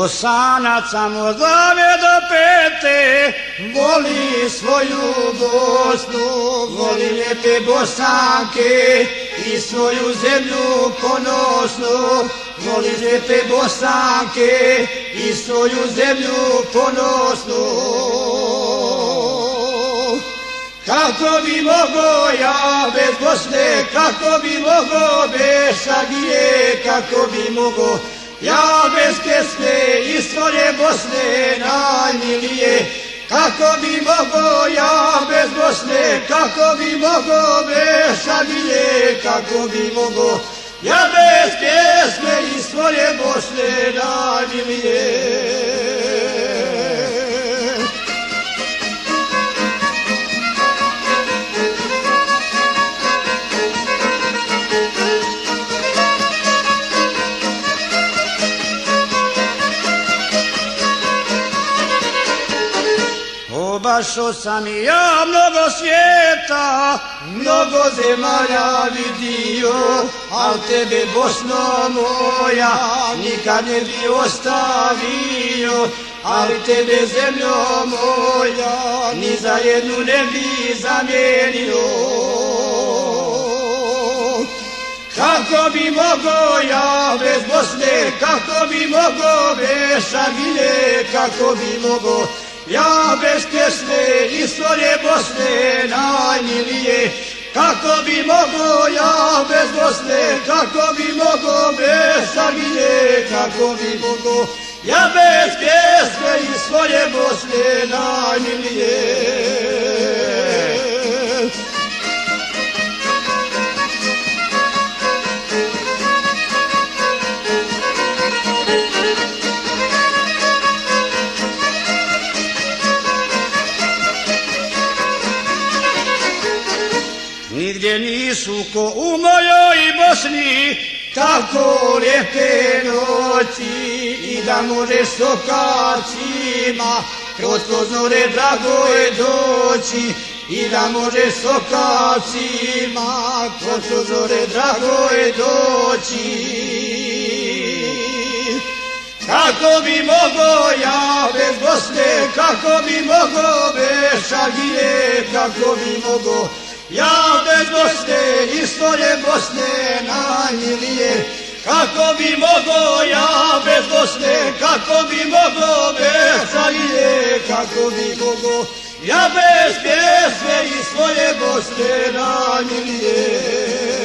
Bosanac samo od glave do pete voli svoju Bosnu, voli lijepe Bosanke i svoju zemlju ponosnu, voli lijepe Bosanke i svoju zemlju ponosnu. Kako bi mogo ja bez Bosne, kako bi mogo bez Šagije, kako bi mogo ja bez pjesme i svoje Bosne najmilije, kako bi mogo ja bez Bosne, kako bi mogo bez Šagije, kako bi mogo ja bez pjesme i svoje Bosne najmilije. Obašao sam i ja mnogo svijeta, mnogo zemalja vidio, al tebe Bosno moja nikad ne bi ostavio, ali tebe zemljo moja ni za jednu ne bi zamijenio. Kako bi mogo ja bez Bosne, kako bi mogo bez Šagije, kako bi mogo ja bez pjesme i svoje Bosne najmilije, kako bi mogo ja bez Bosne, kako bi mogo bez Šagije, kako bi mogo ja bez pjesme i svoje Bosne najmilije. Nigdje nisu ko u mojoj Bosni tako lijepe noći i da možeš s okacima kroz zore drago je doći i da možeš s okacima kroz zore drago je doći. Kako bi mogo ja bez Bosne, kako bi mogo bez Šagije, kako bi mogo ja bez Bosne i svoje Bosne najmilije, kako bi mogo ja bez Bosne, kako bi mogo bez Šagije, kako bi mogo ja bez pjesme i svoje Bosne najmilije.